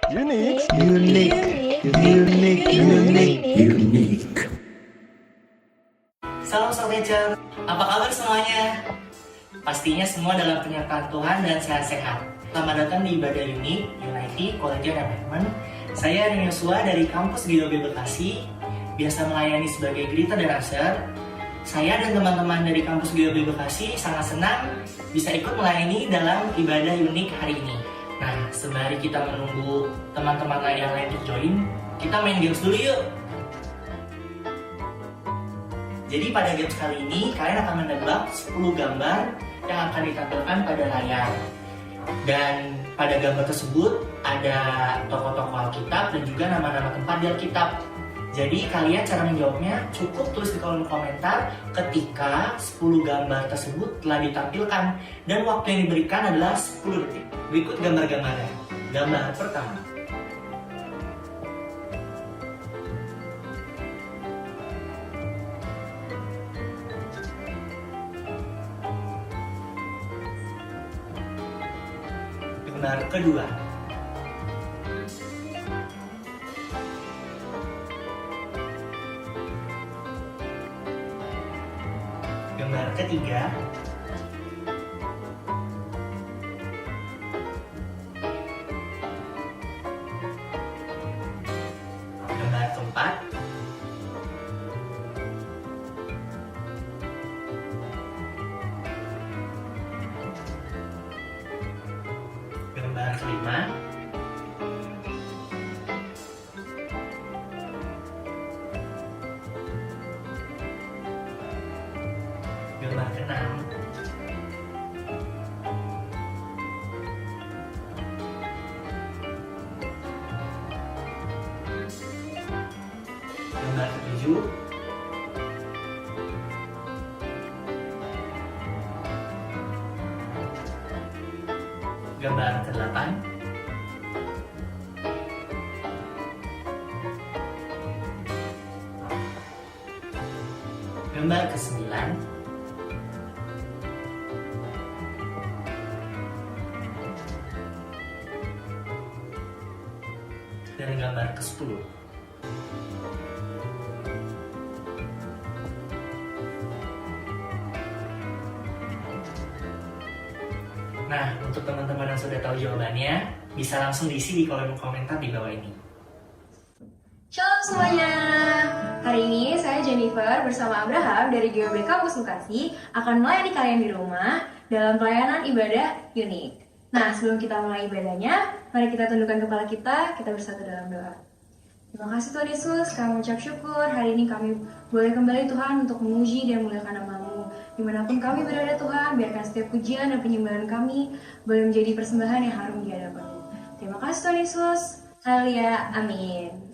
Unique. Salam Soulcatcher, apa kabar semuanya? Pastinya semua dalam penyertaan Tuhan dan sehat-sehat. Selamat datang di Ibadah Unik, Unity College Management. Saya Ren Yosua dari kampus GIOB Bekasi, biasa melayani sebagai Greeter dan Usher. Saya dan teman-teman dari kampus GIOB Bekasi sangat senang bisa ikut melayani dalam Ibadah Unik hari ini. Nah, sembari kita menunggu teman-teman yang lain untuk join, kita main games dulu yuk! Jadi pada games kali ini, kalian akan menebak 10 gambar yang akan ditampilkan pada layar. Dan pada gambar tersebut ada tokoh-tokoh Alkitab dan juga nama-nama tempat di Alkitab. Jadi kalian cara menjawabnya cukup tulis di kolom komentar ketika 10 gambar tersebut telah ditampilkan. Dan waktu yang diberikan adalah 10 detik. Berikut gambar-gambarnya. Gambar pertama. Gambar kedua. Gambar ketiga. Gambar keempat. Gambar kelima. Gambar keenam. Gambar ketujuh. Gambar kedelapan. Gambar kesembilan. Dan gambar ke-10. Nah, untuk teman-teman yang sudah tahu jawabannya, bisa langsung diisi di kolom komentar di bawah ini. Shalom semuanya. Hari ini saya Jennifer bersama Abraham dari GIOB Kampus Bekasi akan melayani kalian di rumah dalam pelayanan ibadah unik. Nah, sebelum kita mulai ibadahnya, mari kita tundukkan kepala kita bersatu dalam doa. Terima kasih Tuhan Yesus, kami mengucap syukur hari ini kami boleh kembali Tuhan untuk memuji dan memuliakan nama-Mu. Dimanapun kami berada Tuhan, biarkan setiap pujian dan penyembahan kami boleh menjadi persembahan yang harum di hadapan-Mu. Terima kasih Tuhan Yesus, haleluya, amin.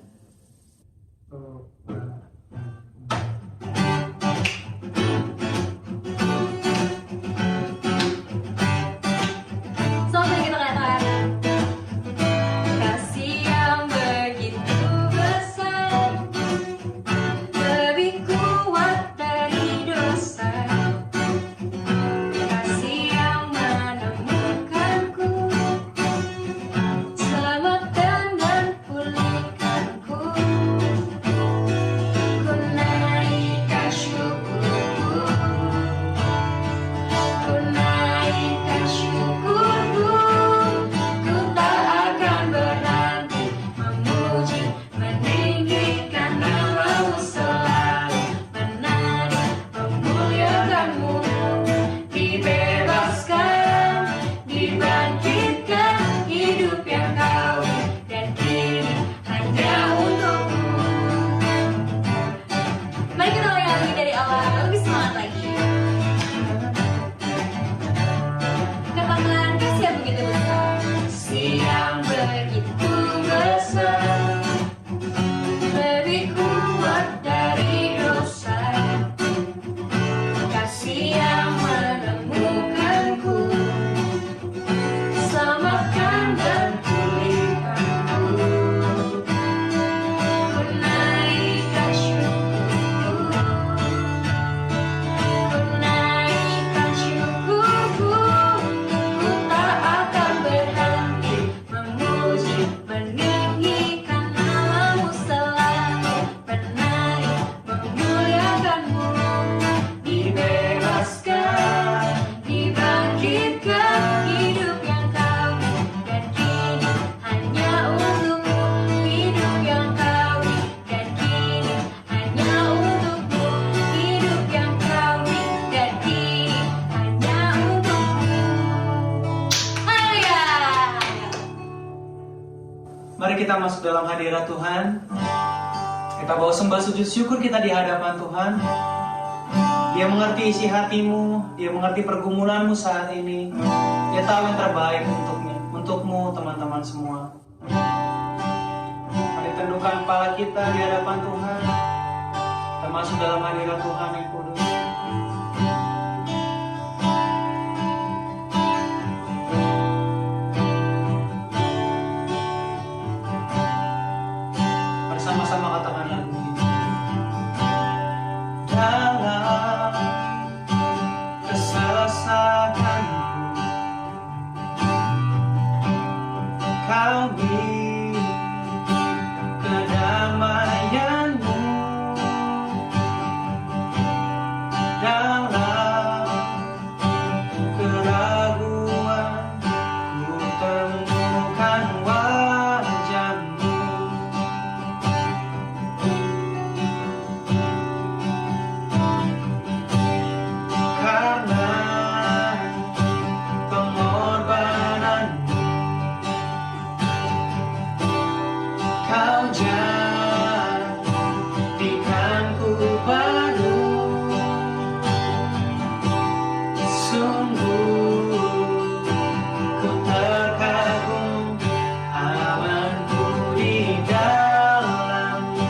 Selamatkan dan pulihkan Mari kita masuk dalam hadirat Tuhan. Kita bawa sembah sujud syukur kita di hadapan Tuhan. Dia mengerti isi hatimu, Dia mengerti pergumulanmu saat ini. Dia tahu yang terbaik untukmu teman-teman semua. Mari tundukkan kepala kita di hadapan Tuhan. Kita masuk dalam hadirat Tuhan yang kudus. Bersama-sama katakan lagu ini. Dalam kesesakanku, Kau beri kedamaianmu. Dalam keraguan, ku temukan wajah-Mu. Karena pengorbananmu, Kau jadikanku baru. Sungguh ku terkagum amanku di dalam-Mu,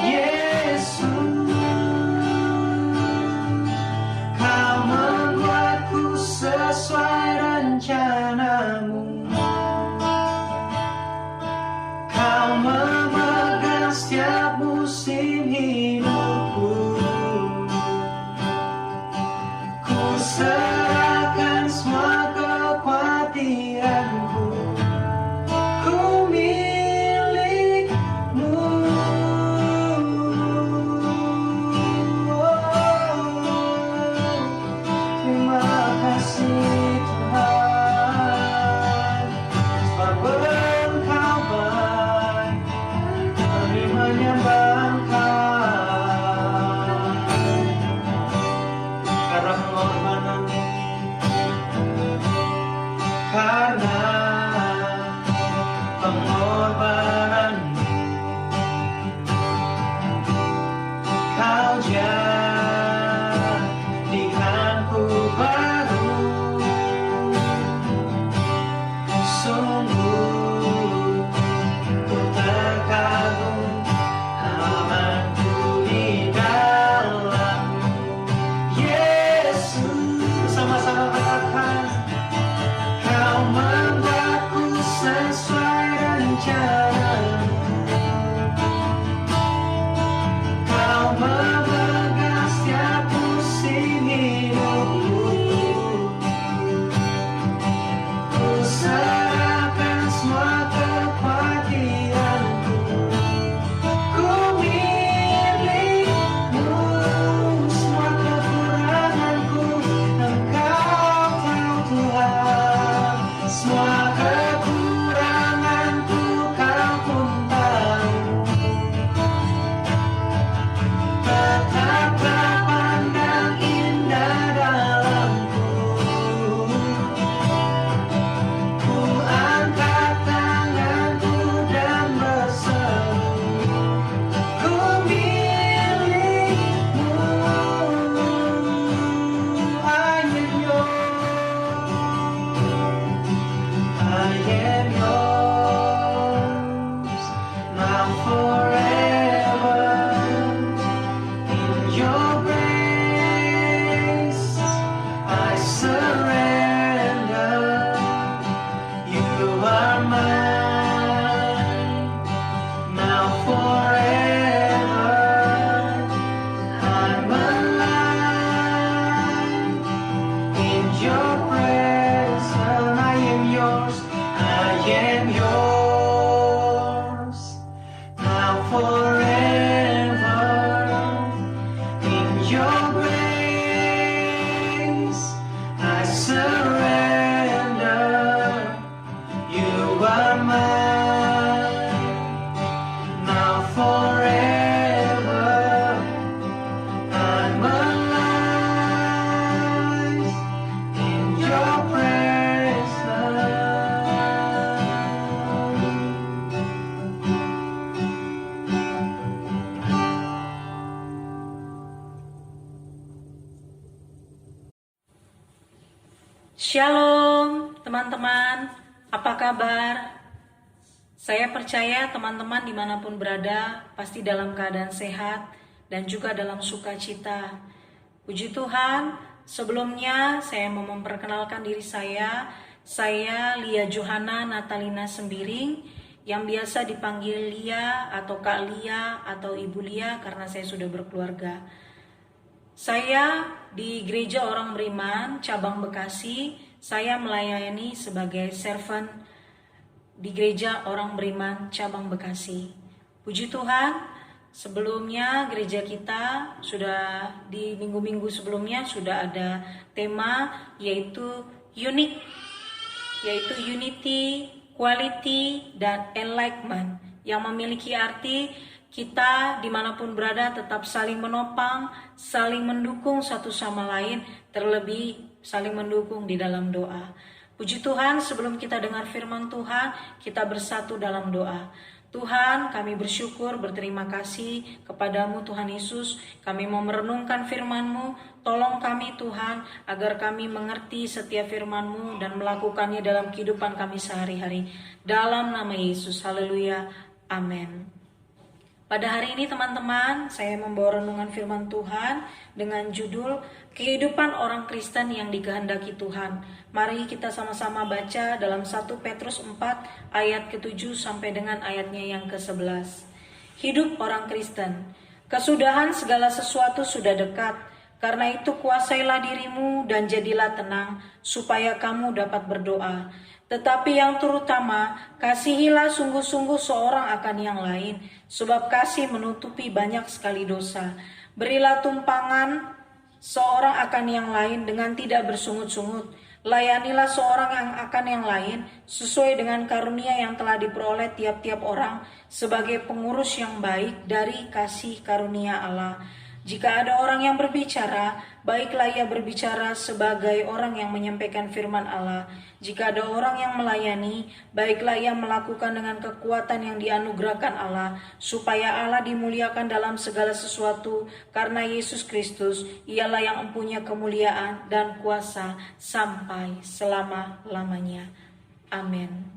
Yesus. Kau membuatku sesuai rencana-Mu. Kau memegang setiap musim hidupku. Ku serahkan semua kekhawatiranku. Ku milik-Mu. Terima kasih Tuhan, sebab Engkau baik, kami menyembah Engkau. Karena pengorbanan-Mu, karena pengorbanan-Mu, Kau jadikanku baru. Sungguh ku terkagum amanku di dalam-Mu, Yesus. Bersama-sama katakan, Kau membuatku sesuai rencana-Mu. Kau memegang setiap musim hidupku. Ku serahkan semua kekhawatiranku. Ku milik-Mu. Semua kekuranganku Engkau tahu Tuhan. Semua kekuranganku Kau pun tahu. Betapa pandang indah dalam-Ku. Ku angkat tanganku dan berseru, ku milik-Mu. I am yours, now forever. In Your grace I surrender. You are mine, now forever. I'm alive in Your presence. I am yours, I am yours, now forever. In Your grace I surrender. You are mine, now forever. I'm alive in Your presence. Shalom teman-teman, apa kabar? Saya percaya teman-teman dimanapun berada pasti dalam keadaan sehat dan juga dalam sukacita. Puji Tuhan, sebelumnya saya mau memperkenalkan diri saya Lia Johana Natalina Sembiring, yang biasa dipanggil Lia atau Kak Lia atau Ibu Lia karena saya sudah berkeluarga. Saya di Gereja Orang Beriman, Cabang Bekasi, saya melayani sebagai servant di Gereja Orang Beriman, Cabang Bekasi. Puji Tuhan, sebelumnya gereja kita sudah di minggu-minggu sebelumnya sudah ada tema yaitu unik, yaitu unity, quality, dan enlightenment, yang memiliki arti kita dimanapun berada tetap saling menopang, saling mendukung satu sama lain, terlebih saling mendukung di dalam doa. Puji Tuhan, sebelum kita dengar firman Tuhan, kita bersatu dalam doa. Tuhan, kami bersyukur, berterima kasih kepadamu Tuhan Yesus. Kami mau merenungkan firman-Mu. Tolong kami Tuhan, agar kami mengerti setiap firman-Mu dan melakukannya dalam kehidupan kami sehari-hari. Dalam nama Yesus, haleluya, amin. Pada hari ini teman-teman, saya membawa renungan firman Tuhan dengan judul Kehidupan Orang Kristen yang Dikehendaki Tuhan. Mari kita sama-sama baca dalam 1 Petrus 4 ayat ke-7 sampai dengan ayatnya yang ke-11. Hidup orang Kristen. Kesudahan segala sesuatu sudah dekat. Karena itu kuasailah dirimu dan jadilah tenang supaya kamu dapat berdoa. Tetapi yang terutama, kasihilah sungguh-sungguh seorang akan yang lain, sebab kasih menutupi banyak sekali dosa. Berilah tumpangan seorang akan yang lain dengan tidak bersungut-sungut. Layanilah seorang yang akan yang lain sesuai dengan karunia yang telah diperoleh tiap-tiap orang sebagai pengurus yang baik dari kasih karunia Allah. Jika ada orang yang berbicara, baiklah ia berbicara sebagai orang yang menyampaikan firman Allah. Jika ada orang yang melayani, baiklah ia melakukan dengan kekuatan yang dianugerahkan Allah, supaya Allah dimuliakan dalam segala sesuatu, karena Yesus Kristus, ialah yang mempunyai kemuliaan dan kuasa sampai selama-lamanya. Amin.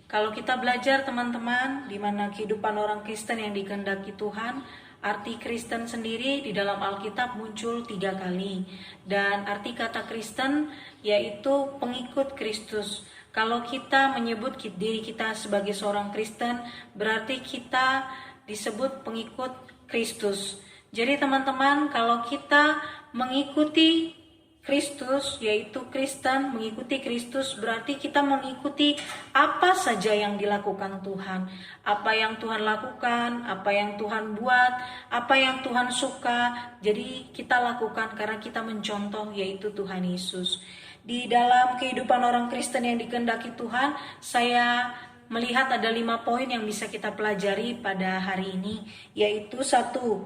Kalau kita belajar teman-teman, di mana kehidupan orang Kristen yang dikehendaki Tuhan, arti Kristen sendiri di dalam Alkitab muncul 3 kali. Dan arti kata Kristen yaitu pengikut Kristus. Kalau kita menyebut diri kita sebagai seorang Kristen, berarti kita disebut pengikut Kristus. Jadi teman-teman, kalau kita mengikuti Kristus, yaitu Kristen, mengikuti Kristus berarti kita mengikuti apa saja yang dilakukan Tuhan. Apa yang Tuhan lakukan, apa yang Tuhan buat, apa yang Tuhan suka. Jadi kita lakukan karena kita mencontoh yaitu Tuhan Yesus. Di dalam kehidupan orang Kristen yang dikehendaki Tuhan, saya melihat ada 5 poin yang bisa kita pelajari pada hari ini. Yaitu 1,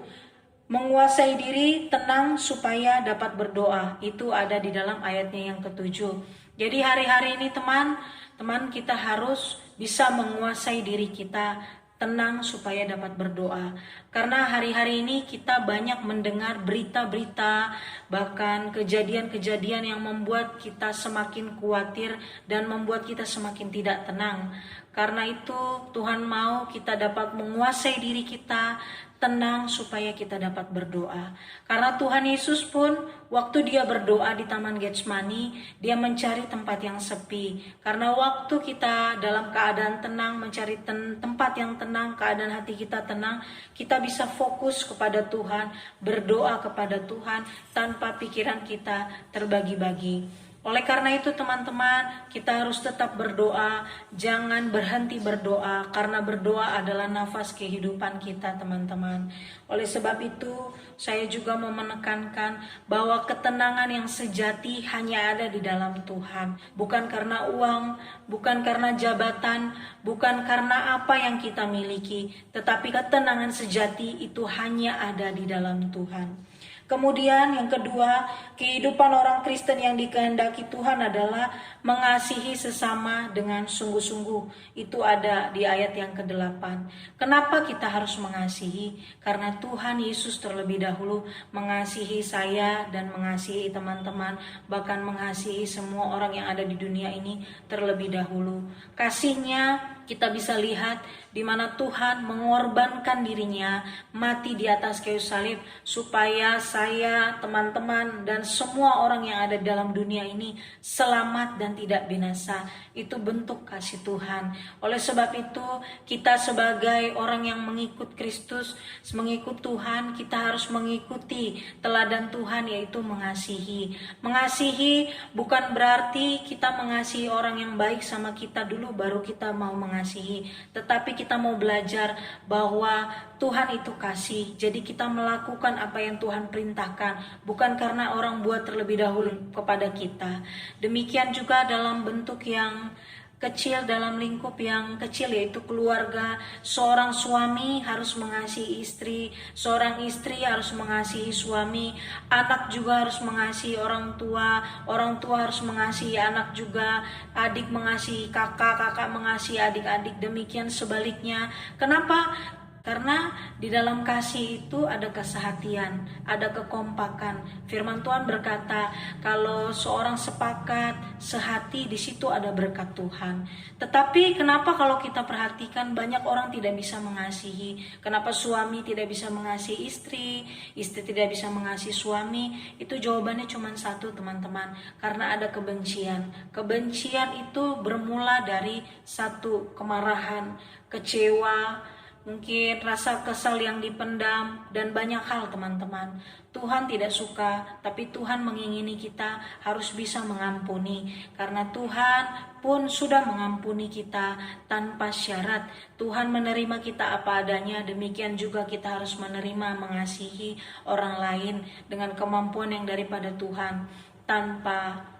menguasai diri, tenang supaya dapat berdoa. Itu ada di dalam ayatnya yang ke-7. Jadi hari-hari ini teman-teman kita harus bisa menguasai diri kita, tenang supaya dapat berdoa. Karena hari-hari ini kita banyak mendengar berita-berita, bahkan kejadian-kejadian yang membuat kita semakin khawatir dan membuat kita semakin tidak tenang. Karena itu Tuhan mau kita dapat menguasai diri kita, tenang supaya kita dapat berdoa. Karena Tuhan Yesus pun waktu dia berdoa di Taman Getsemani, dia mencari tempat yang sepi. Karena waktu kita dalam keadaan tenang, mencari tempat yang tenang, keadaan hati kita tenang, kita bisa fokus kepada Tuhan, berdoa kepada Tuhan tanpa pikiran kita terbagi-bagi. Oleh karena itu teman-teman, kita harus tetap berdoa, jangan berhenti berdoa, karena berdoa adalah nafas kehidupan kita teman-teman. Oleh sebab itu, saya juga mau menekankan bahwa ketenangan yang sejati hanya ada di dalam Tuhan. Bukan karena uang, bukan karena jabatan, bukan karena apa yang kita miliki, tetapi ketenangan sejati itu hanya ada di dalam Tuhan. Kemudian yang kedua, kehidupan orang Kristen yang dikehendaki Tuhan adalah mengasihi sesama dengan sungguh-sungguh. Itu ada di ayat yang ke-8. Kenapa kita harus mengasihi? Karena Tuhan Yesus terlebih dahulu mengasihi saya dan mengasihi teman-teman, bahkan mengasihi semua orang yang ada di dunia ini terlebih dahulu. Kasihnya kita bisa lihat di mana Tuhan mengorbankan dirinya mati di atas kayu salib supaya saya, teman-teman, dan semua orang yang ada dalam dunia ini selamat dan tidak binasa. Itu bentuk kasih Tuhan. Oleh sebab itu, kita sebagai orang yang mengikut Kristus, mengikut Tuhan, kita harus mengikuti teladan Tuhan, yaitu mengasihi. Mengasihi bukan berarti kita mengasihi orang yang baik sama kita dulu baru kita mau mengasihi, tetapi kita mau belajar bahwa Tuhan itu kasih. Jadi kita melakukan apa yang Tuhan perintahkan, bukan karena orang buat terlebih dahulu kepada kita. Demikian juga dalam bentuk yang kecil, dalam lingkup yang kecil, yaitu keluarga. Seorang suami harus mengasihi istri, seorang istri harus mengasihi suami, anak juga harus mengasihi orang tua harus mengasihi anak juga, adik mengasihi kakak, kakak mengasihi adik-adik, demikian sebaliknya. Kenapa? Karena di dalam kasih itu ada kesehatian, ada kekompakan. Firman Tuhan berkata, kalau seorang sepakat, sehati, di situ ada berkat Tuhan. Tetapi kenapa kalau kita perhatikan banyak orang tidak bisa mengasihi? Kenapa suami tidak bisa mengasihi istri, istri tidak bisa mengasihi suami? Itu jawabannya cuma satu, teman-teman. Karena ada kebencian. Kebencian itu bermula dari satu, kemarahan, kecewa, mungkin rasa kesal yang dipendam, dan banyak hal, teman-teman. Tuhan tidak suka, tapi Tuhan mengingini kita harus bisa mengampuni. Karena Tuhan pun sudah mengampuni kita tanpa syarat. Tuhan menerima kita apa adanya, demikian juga kita harus menerima mengasihi orang lain dengan kemampuan yang daripada Tuhan tanpa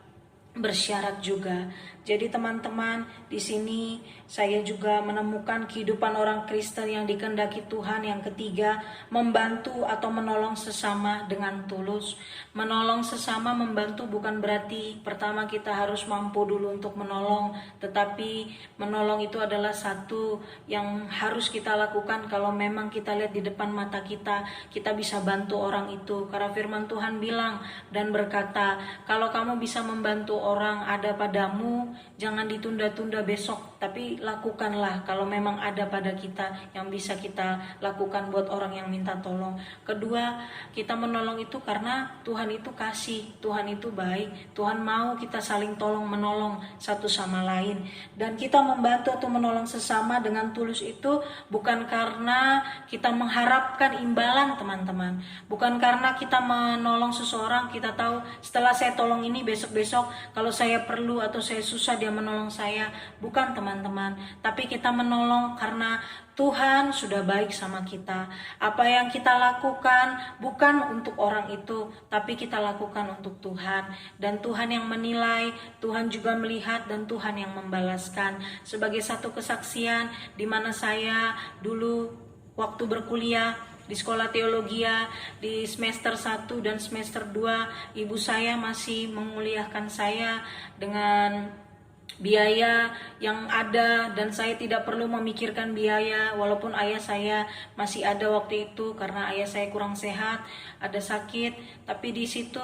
bersyarat juga. Jadi teman-teman, di sini saya juga menemukan kehidupan orang Kristen yang dikehendaki Tuhan. Yang ketiga, membantu atau menolong sesama dengan tulus. Menolong sesama, membantu bukan berarti pertama kita harus mampu dulu untuk menolong, tetapi menolong itu adalah satu yang harus kita lakukan kalau memang kita lihat di depan mata kita, kita bisa bantu orang itu. Karena firman Tuhan bilang dan berkata, kalau kamu bisa membantu orang ada padamu, jangan ditunda-tunda besok, tapi lakukanlah kalau memang ada pada kita yang bisa kita lakukan buat orang yang minta tolong. Kedua, kita menolong itu karena Tuhan itu kasih, Tuhan itu baik, Tuhan mau kita saling tolong menolong satu sama lain. Dan kita membantu atau menolong sesama dengan tulus itu bukan karena kita mengharapkan imbalan, teman-teman. Bukan karena kita menolong seseorang, kita tahu setelah saya tolong ini besok-besok kalau saya perlu atau saya susah dia menolong saya. Bukan, teman-teman, tapi kita menolong karena Tuhan sudah baik sama kita. Apa yang kita lakukan bukan untuk orang itu, tapi kita lakukan untuk Tuhan. Dan Tuhan yang menilai, Tuhan juga melihat, dan Tuhan yang membalaskan. Sebagai satu kesaksian di mana saya dulu waktu berkuliah di sekolah teologi di semester 1 dan semester 2, ibu saya masih menguliahkan saya dengan biaya yang ada, dan saya tidak perlu memikirkan biaya walaupun ayah saya masih ada waktu itu karena ayah saya kurang sehat, ada sakit. Tapi di situ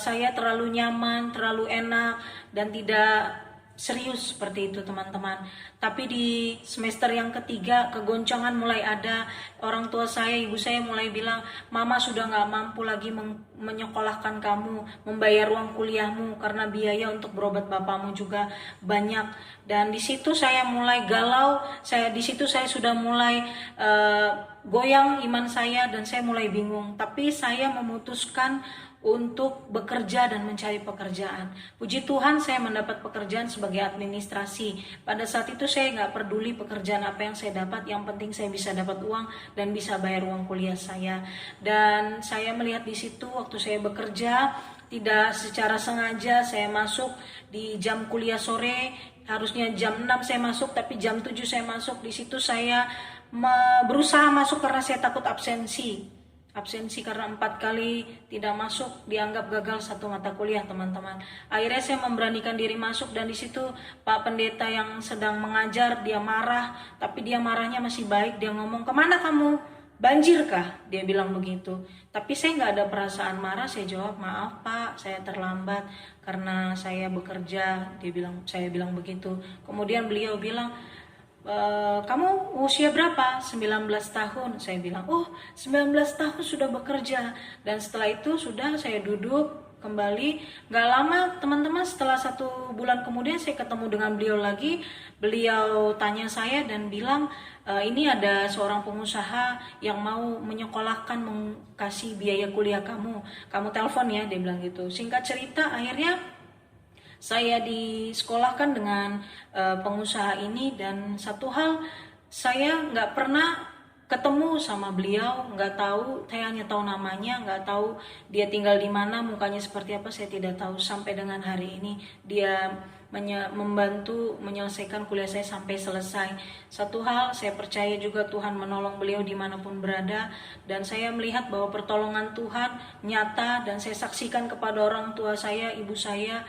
saya terlalu nyaman, terlalu enak, dan tidak serius seperti itu, teman-teman. Tapi di semester yang ketiga kegoncangan mulai ada. Orang tua saya, ibu saya mulai bilang, mama sudah gak mampu lagi menyekolahkan kamu, membayar uang kuliahmu karena biaya untuk berobat bapakmu juga banyak. Dan di situ saya mulai galau. Di situ saya sudah mulai goyang iman saya, dan saya mulai bingung. Tapi saya memutuskan untuk bekerja dan mencari pekerjaan. Puji Tuhan, saya mendapat pekerjaan sebagai administrasi. Pada saat itu saya nggak peduli pekerjaan apa yang saya dapat, yang penting saya bisa dapat uang dan bisa bayar uang kuliah saya. Dan saya melihat di situ waktu saya bekerja, tidak secara sengaja saya masuk di jam kuliah sore. Harusnya jam 6 saya masuk, tapi jam 7 saya masuk. Di situ saya berusaha masuk karena saya takut absensi. absensi karena 4 kali tidak masuk, dianggap gagal satu mata kuliah, teman-teman. Akhirnya saya memberanikan diri masuk, dan di situ Pak Pendeta yang sedang mengajar, dia marah, tapi dia marahnya masih baik. Dia ngomong, "Kemana kamu? Banjir kah?" Dia bilang begitu. Tapi saya nggak ada perasaan marah. Saya jawab, "Maaf Pak, saya terlambat karena saya bekerja." Saya bilang begitu. Kemudian beliau bilang, "Kamu usia berapa?" 19 tahun. Saya bilang, "Oh, 19 tahun sudah bekerja." Dan setelah itu sudah saya duduk kembali. Gak lama, teman-teman, setelah 1 bulan kemudian saya ketemu dengan beliau lagi. Beliau tanya saya dan bilang, "Ini ada seorang pengusaha yang mau menyekolahkan, kasih biaya kuliah kamu. Kamu telepon ya," dia bilang gitu. Singkat cerita, akhirnya saya disekolahkan dengan pengusaha ini. Dan satu hal, saya nggak pernah ketemu sama beliau, nggak tahu, saya hanya tahu namanya, nggak tahu dia tinggal di mana, mukanya seperti apa, saya tidak tahu. Sampai dengan hari ini dia membantu menyelesaikan kuliah saya sampai selesai. Satu hal, saya percaya juga Tuhan menolong beliau dimanapun berada, dan saya melihat bahwa pertolongan Tuhan nyata, dan saya saksikan kepada orang tua saya, ibu saya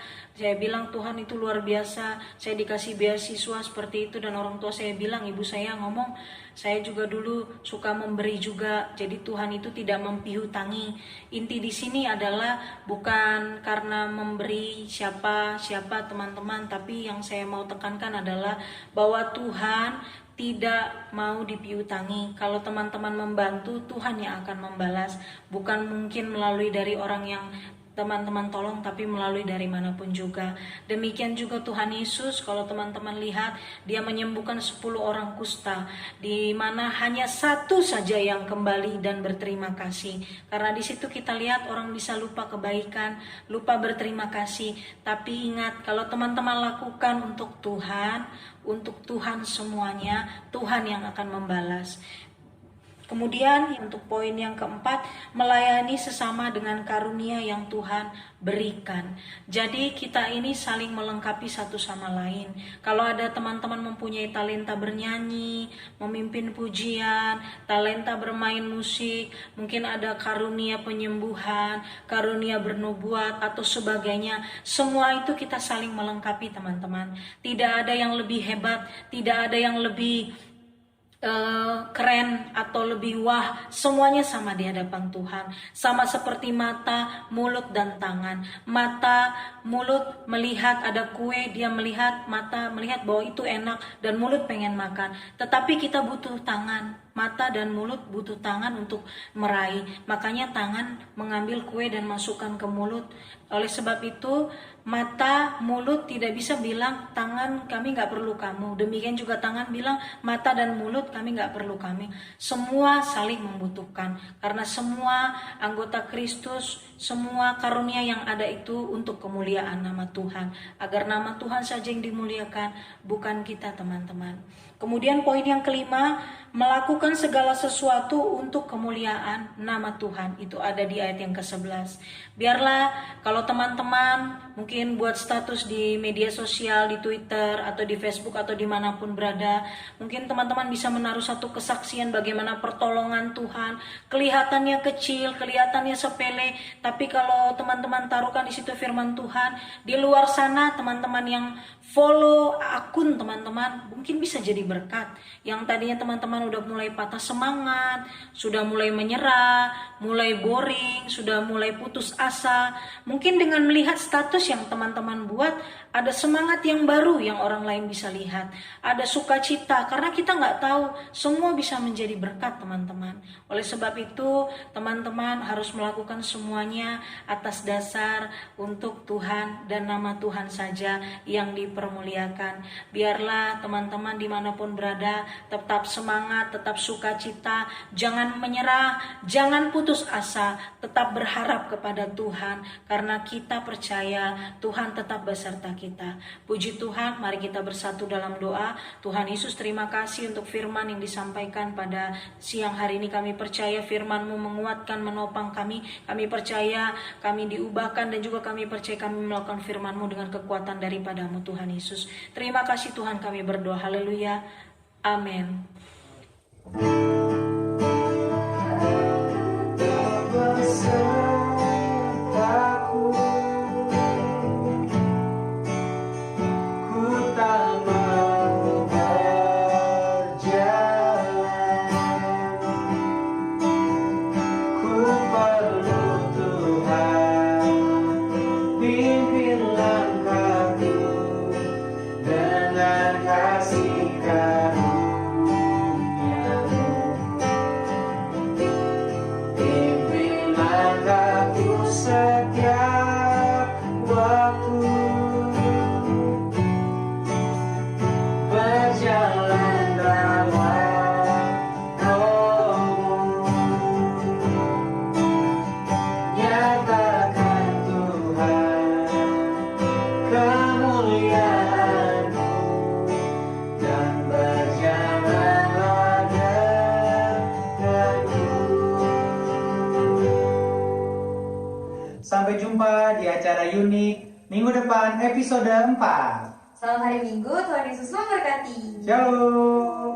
bilang, "Tuhan itu luar biasa, saya dikasih beasiswa seperti itu." Dan orang tua saya bilang, ibu saya ngomong, "Saya juga dulu suka memberi juga, jadi Tuhan itu tidak mempiutangi." Inti di sini adalah bukan karena memberi siapa teman-teman, tapi yang saya mau tekankan adalah bahwa Tuhan tidak mau dipiutangi. Kalau teman-teman membantu, Tuhan yang akan membalas. Bukan mungkin melalui dari orang yang teman-teman tolong, tapi melalui dari manapun juga. Demikian juga Tuhan Yesus, kalau teman-teman lihat, dia menyembuhkan 10 orang kusta, di mana hanya 1 saja yang kembali dan berterima kasih. Karena di situ kita lihat orang bisa lupa kebaikan, lupa berterima kasih. Tapi ingat, kalau teman-teman lakukan untuk Tuhan semuanya, Tuhan yang akan membalas. Kemudian untuk poin yang keempat, melayani sesama dengan karunia yang Tuhan berikan. Jadi kita ini saling melengkapi satu sama lain. Kalau ada teman-teman mempunyai talenta bernyanyi, memimpin pujian, talenta bermain musik, mungkin ada karunia penyembuhan, karunia bernubuat atau sebagainya. Semua itu kita saling melengkapi, teman-teman. Tidak ada yang lebih hebat, tidak ada yang lebih keren atau lebih wah. Semuanya sama di hadapan Tuhan. Sama seperti mata, mulut, dan tangan. Mata, mulut melihat ada kue, dia melihat, mata melihat bahwa itu enak, dan mulut pengen makan. Tetapi kita butuh tangan. Mata dan mulut butuh tangan untuk meraih. Makanya tangan mengambil kue dan masukkan ke mulut. Oleh sebab itu, mata, mulut tidak bisa bilang, "Tangan, kami gak perlu kamu." Demikian juga tangan bilang, "Mata dan mulut, kami gak perlu kami." Semua saling membutuhkan. Karena semua anggota Kristus, semua karunia yang ada itu untuk kemuliaan nama Tuhan. Agar nama Tuhan saja yang dimuliakan, bukan kita, teman-teman. Kemudian poin yang kelima, melakukan segala sesuatu untuk kemuliaan nama Tuhan. Itu ada di ayat yang ke-11. Biarlah kalau teman-teman mungkin buat status di media sosial, di Twitter atau di Facebook atau dimanapun berada, mungkin teman-teman bisa menaruh satu kesaksian bagaimana pertolongan Tuhan. Kelihatannya kecil, kelihatannya sepele, tapi kalau teman-teman taruhkan di situ firman Tuhan, di luar sana teman-teman yang follow akun teman-teman mungkin bisa jadi berkat. Yang tadinya teman-teman udah mulai patah semangat, sudah mulai menyerah, mulai boring, sudah mulai putus asa, mungkin dengan melihat status yang teman-teman buat, ada semangat yang baru yang orang lain bisa lihat, ada sukacita, karena kita nggak tahu, semua bisa menjadi berkat, teman-teman. Oleh sebab itu, teman-teman harus melakukan semuanya atas dasar untuk Tuhan dan nama Tuhan saja yang dipermuliakan. Biarlah teman-teman dimanapun berada tetap semangat, tetap sukacita, jangan menyerah, jangan putus asa, tetap berharap kepada Tuhan, karena kita percaya Tuhan tetap beserta kita. Puji Tuhan, mari kita bersatu dalam doa. Tuhan Yesus, terima kasih untuk firman yang disampaikan pada siang hari ini. Kami percaya firman-Mu menguatkan, menopang kami. Kami percaya kami diubahkan, dan juga kami percaya kami melakukan firman-Mu dengan kekuatan daripada-Mu, Tuhan Yesus. Terima kasih Tuhan, kami berdoa. Haleluya. Amin. ibadah unik minggu depan episode 4. Selamat hari Minggu, Tuhan Yesus memberkati. Shalom.